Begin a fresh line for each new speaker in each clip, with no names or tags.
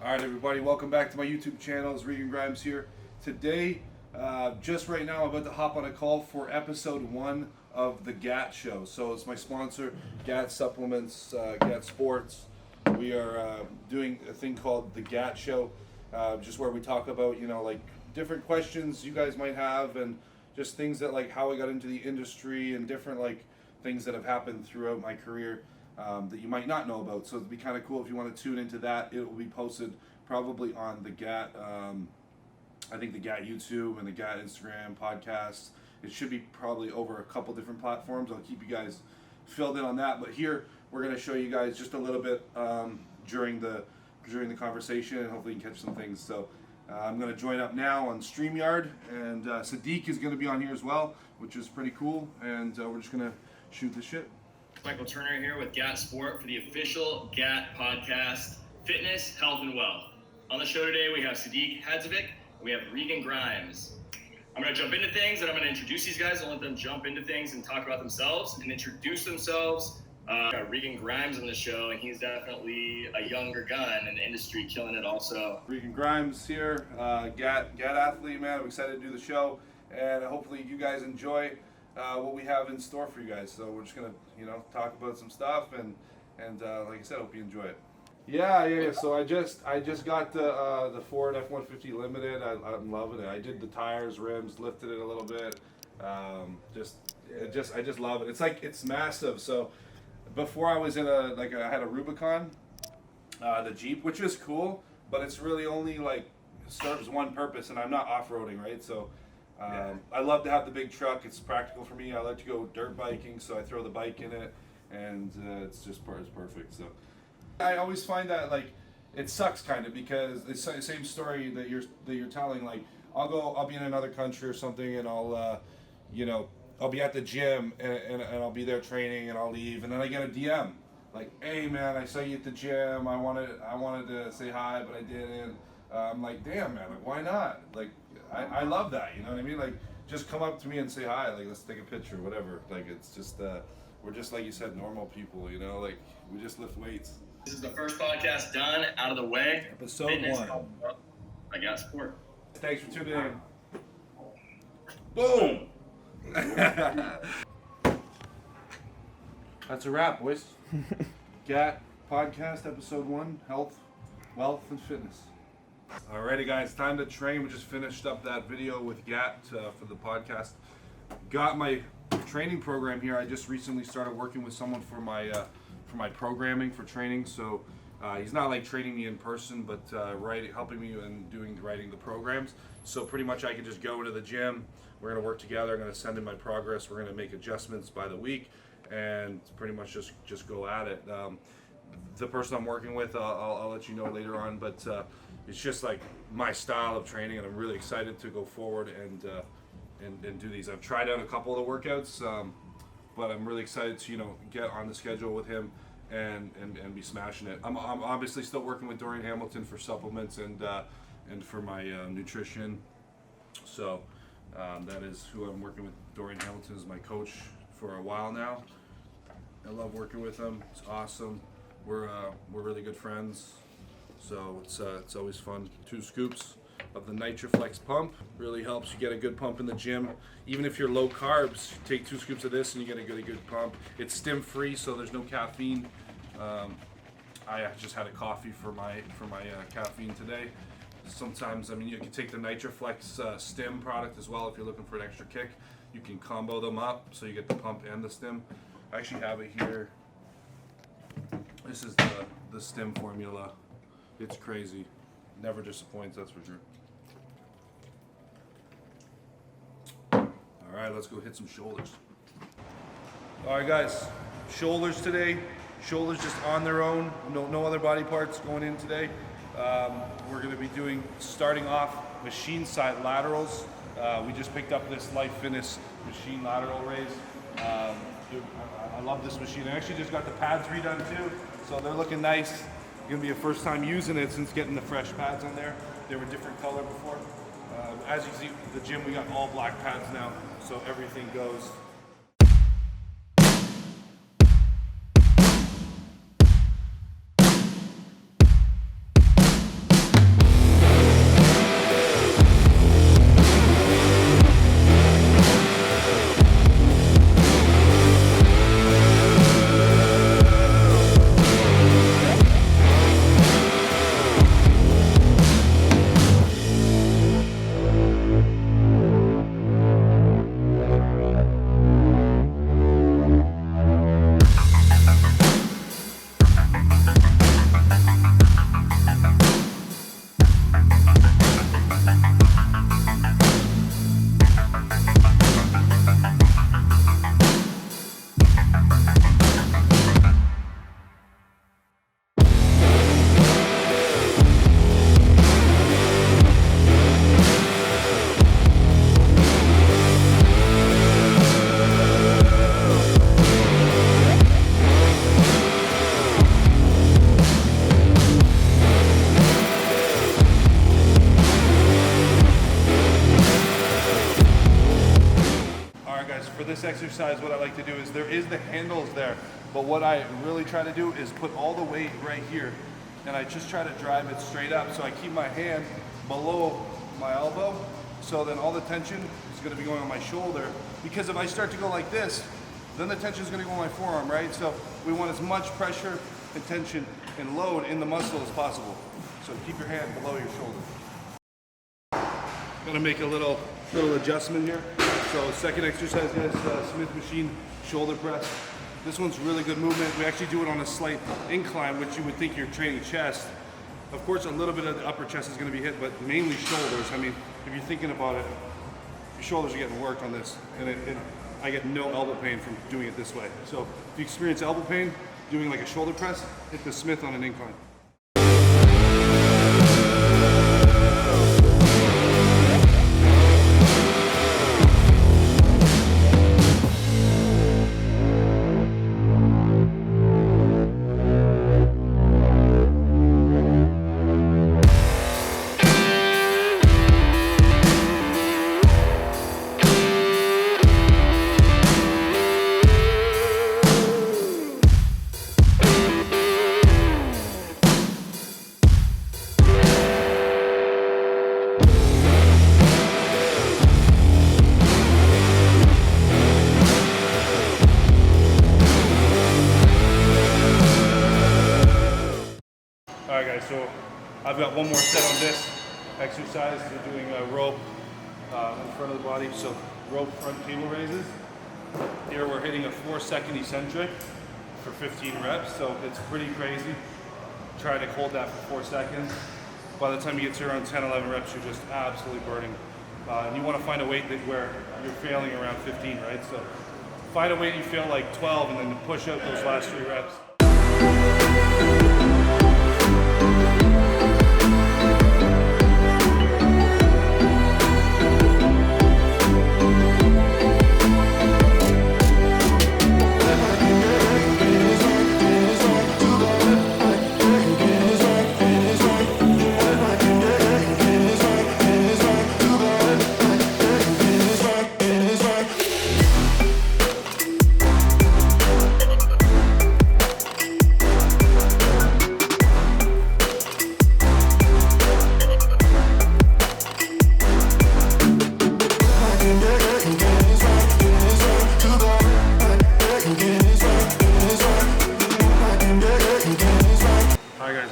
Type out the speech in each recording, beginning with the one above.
Alright everybody, welcome back to my YouTube channel. It's Regan Grimes here. Today, just right now, I'm about to hop on a call for episode 1 of the GAT show. So it's my sponsor, GAT Supplements, GAT Sports. We are doing a thing called the GAT show, just where we talk about, you know, like different questions you guys might have and just things that like how I got into the industry and different like things that have happened throughout my career. That you might not know about, so it'd be kind of cool if you want to tune into that. It will be posted probably on the GAT, I think the GAT YouTube and the GAT Instagram podcasts. It should be probably over a couple different platforms. I'll keep you guys filled in on that. But here we're going to show you guys just a little bit during the conversation, and hopefully you can catch some things. So I'm going to join up now on StreamYard, and Sadiq is going to be on here as well, which is pretty cool. And we're just going to shoot the shit.
Michael Turner here with GAT Sport for the official GAT podcast, Fitness, Health, and Wealth. On the show today, we have Sadiq Hadzovic, and we have Regan Grimes. I'm going to jump into things, and I'm going to introduce these guys and let them jump into things and talk about themselves and introduce themselves. Got Regan Grimes on the show, and he's definitely a younger gun in the industry, killing it also.
Regan Grimes here, GAT athlete, man. I'm excited to do the show, and hopefully you guys enjoy what we have in store for you guys. So we're just gonna, you know, talk about some stuff and like I said, hope you enjoy it. Yeah. So I just got the Ford F-150 Limited. I'm loving it. I did the tires, rims, lifted it a little bit. I just love it. It's massive. So before I was in I had a Rubicon, the Jeep, which is cool, but it's really only like serves one purpose, and I'm not off-roading, right? So. I love to have the big truck. It's practical for me. I like to go dirt biking, so I throw the bike in it, and it's perfect. So I always find that like it sucks kind of because it's the same story that you're telling. Like I'll be in another country or something, and I'll be at the gym and I'll be there training, and I'll leave, and then I get a DM like, "Hey man, I saw you at the gym. I wanted to say hi, but I didn't." I'm like, "Damn man, like why not?" Like. I love that, you know what I mean? Like, just come up to me and say hi, like, let's take a picture, whatever. Like, it's just, we're just, like you said, normal people, you know? Like, we just lift weights.
This is the first podcast done, out of the way.
Episode
Fitness,
1.
I got support.
Thanks for tuning in. Boom! That's a wrap, boys. GAT Podcast, Episode 1, Health, Wealth, and Fitness. Alrighty guys, time to train. We just finished up that video with GAT for the podcast. Got my training program here. I just recently started working with someone for my programming for training. So he's not like training me in person, but helping me and writing the programs. So pretty much I can just go into the gym. We're gonna work together. I'm gonna send in my progress. We're gonna make adjustments by the week, and pretty much just go at it. The person I'm working with, I'll let you know later on, but it's just like my style of training, and I'm really excited to go forward and do these. I've tried out a couple of the workouts, but I'm really excited to get on the schedule with him and be smashing it. I'm obviously still working with Dorian Hamilton for supplements and for my nutrition. So that is who I'm working with. Dorian Hamilton is my coach for a while now. I love working with him. It's awesome. We're really good friends. So it's always fun. 2 scoops of the NitroFlex pump really helps you get a good pump in the gym. Even if you're low carbs, take 2 scoops of this and you get a good pump. It's stim free, so there's no caffeine. I just had a coffee for my caffeine today. Sometimes, I mean, you can take the NitroFlex stim product as well if you're looking for an extra kick. You can combo them up so you get the pump and the stim. I actually have it here. This is the stim formula. It's crazy. Never disappoints, that's for sure. Alright, let's go hit some shoulders. Alright guys, shoulders today. Shoulders just on their own. No other body parts going in today. We're going to be starting off machine side laterals. We just picked up this Life Fitness machine lateral raise. Dude, I love this machine. I actually just got the pads redone too, so they're looking nice. Gonna be a first time using it since getting the fresh pads on there. They were different color before. As you see, the gym, we got all black pads now, so everything goes. exercise, what I like to do is there is the handles there, but what I really try to do is put all the weight right here, and I just try to drive it straight up. So I keep my hand below my elbow, so then all the tension is going to be going on my shoulder, because if I start to go like this, then the tension is going to go on my forearm, right? So we want as much pressure and tension and load in the muscle as possible. So keep your hand below your shoulder. Gonna make a little adjustment here. So second exercise is Smith machine shoulder press. This one's really good movement. We actually do it on a slight incline, which you would think you're training chest. Of course, a little bit of the upper chest is gonna be hit, but mainly shoulders. I mean, if you're thinking about it, your shoulders are getting worked on this, and I get no elbow pain from doing it this way. So if you experience elbow pain, doing like a shoulder press, hit the Smith on an incline. Alright guys, so I've got one more set on this exercise. We're doing a rope in front of the body, so rope front table raises. Here we're hitting a 4-second eccentric for 15 reps, so it's pretty crazy. Try to hold that for 4 seconds. By the time you get to around 10, 11 reps, you're just absolutely burning. And you want to find a weight where you're failing around 15, right? So find a weight you feel like 12 and then push out those last 3 reps.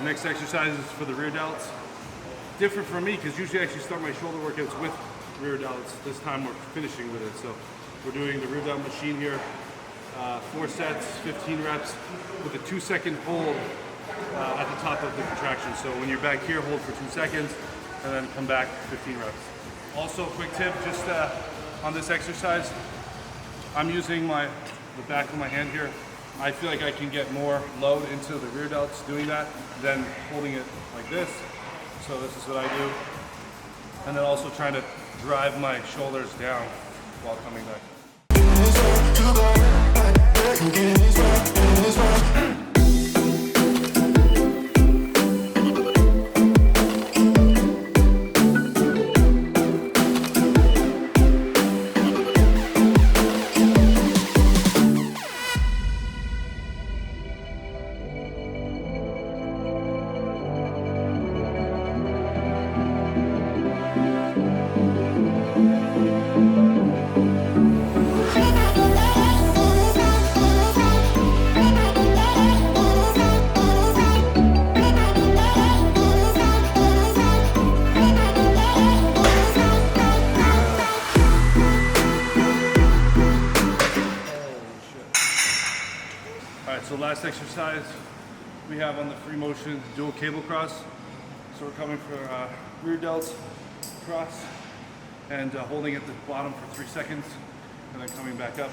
Next exercise is for the rear delts. Different for me because usually I actually start my shoulder workouts with rear delts. This time we're finishing with it. So we're doing the rear delt machine here. 4 sets, 15 reps with a 2-second hold at the top of the contraction. So when you're back here, hold for 2 seconds and then come back 15 reps. Also, quick tip, just on this exercise, I'm using the back of my hand here. I feel like I can get more load into the rear delts doing that than holding it like this. So this is what I do. And then also trying to drive my shoulders down while coming back. So last exercise we have on the free motion dual cable cross. So we're coming for rear delts cross and holding at the bottom for 3 seconds and then coming back up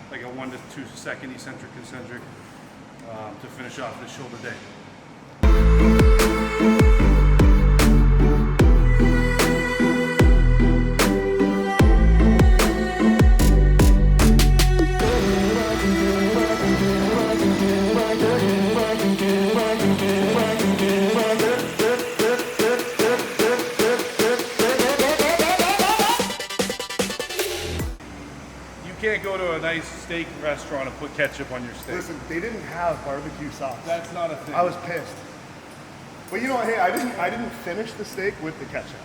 like a 1 to 2 second eccentric concentric to finish off this shoulder day. can't go to a nice steak restaurant and put ketchup on your steak.
Listen, they didn't have barbecue sauce.
That's not a thing.
I was pissed. But you know what? Hey, I didn't finish the steak with the ketchup.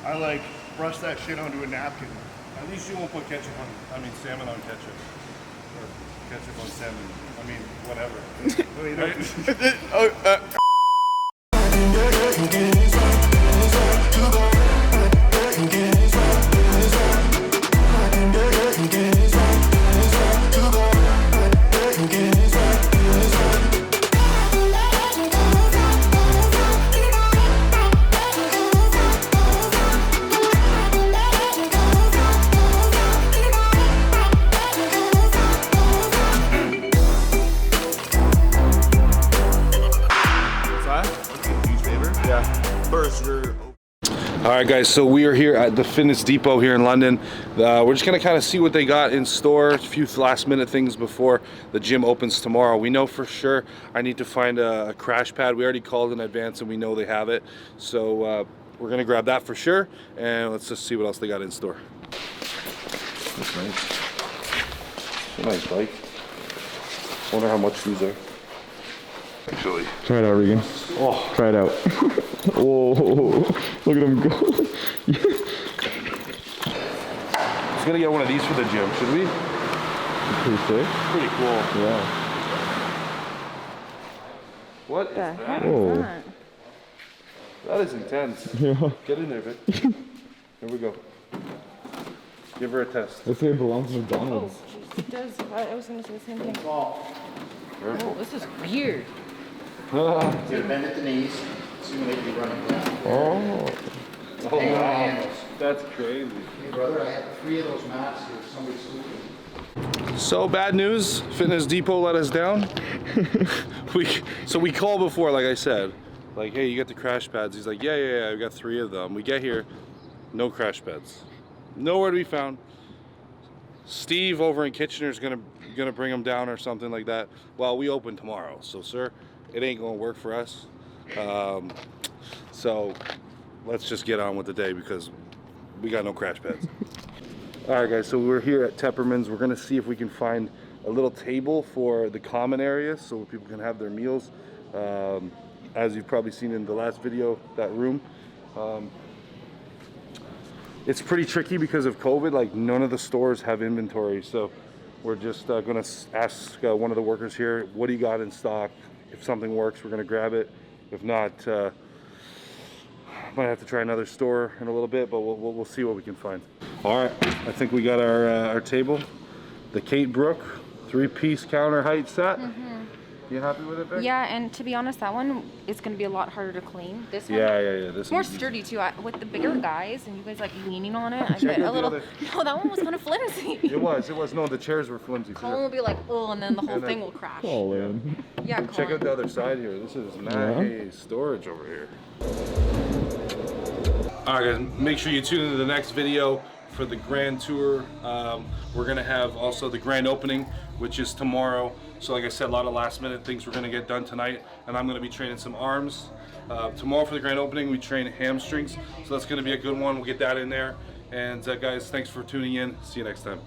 I like brushed that shit onto a napkin.
At least you won't put ketchup on, salmon on ketchup. Or ketchup on salmon. I mean, whatever.
Well, you know,
All right, guys, so we are here at the Fitness Depot here in London. We're just gonna kind of see what they got in store, a few last minute things before the gym opens tomorrow. We know for sure I need to find a crash pad. We already called in advance and we know they have it. So we're gonna grab that for sure, and let's just see what else they got in store. That's nice. It's a nice bike. Wonder how much these are. Actually.
Try it out, Regan.
Oh.
Try it out. Whoa, look at him go.
Just gonna get one of these for the gym, should we?
Pretty sick.
Pretty cool.
Yeah.
What is
The heck
that?
Whoa.
is that?
That is intense.
Yeah.
Get in there, Vic. Here we go. Give her a test.
Let's say it belongs to
Oh,
McDonald's.
jeez, it does. I was gonna say the same thing.
Careful.
Oh, this is weird.
You bend at the knees, simulate you running down.
Oh.
Oh,
Hang on
wow.
handles.
That's crazy.
Hey brother, I have 3 of those mats here. Somebody's sleeping.
So bad news, Fitness Depot let us down. So we called before, like I said, like, hey, you got the crash pads? He's like, yeah, we got 3 of them. We get here, no crash pads, nowhere to be found. Steve over in Kitchener is gonna bring them down or something like that. Well, we open tomorrow, so sir, it ain't gonna work for us. So let's just get on with the day because we got no crash pads. All right, guys, so we're here at Tepperman's. We're gonna see if we can find a little table for the common areas so people can have their meals. As you've probably seen in the last video, that room. It's pretty tricky because of COVID, like none of the stores have inventory. So we're just gonna ask one of the workers here, what do you got in stock? If something works, we're gonna grab it. If not, might have to try another store in a little bit, but we'll see what we can find. All right, I think we got our table. The Kate Brook 3-piece counter height set. You happy with it, Vic?
Yeah, and to be honest, that one is going to be a lot harder to clean. This one,
Yeah. This
it's more
one's easy.
sturdy too. With the bigger guys and you guys like leaning on it, I
Check
get
out
a
the
little.
other-
No, that one was kind of flimsy.
It was. No, the chairs were flimsy.
Colin will be like, oh, and then the whole
And then-
thing will crash.
All in.
Yeah,
Check
Colin.
out the other side here. This is nice storage over here. All right, guys, make sure you tune into the next video for the grand tour. We're gonna have also the grand opening, which is tomorrow. So like I said, a lot of last minute things we're gonna get done tonight, and I'm gonna be training some arms. Tomorrow for the grand opening, we train hamstrings. So that's gonna be a good one. We'll get that in there. And guys, thanks for tuning in. See you next time.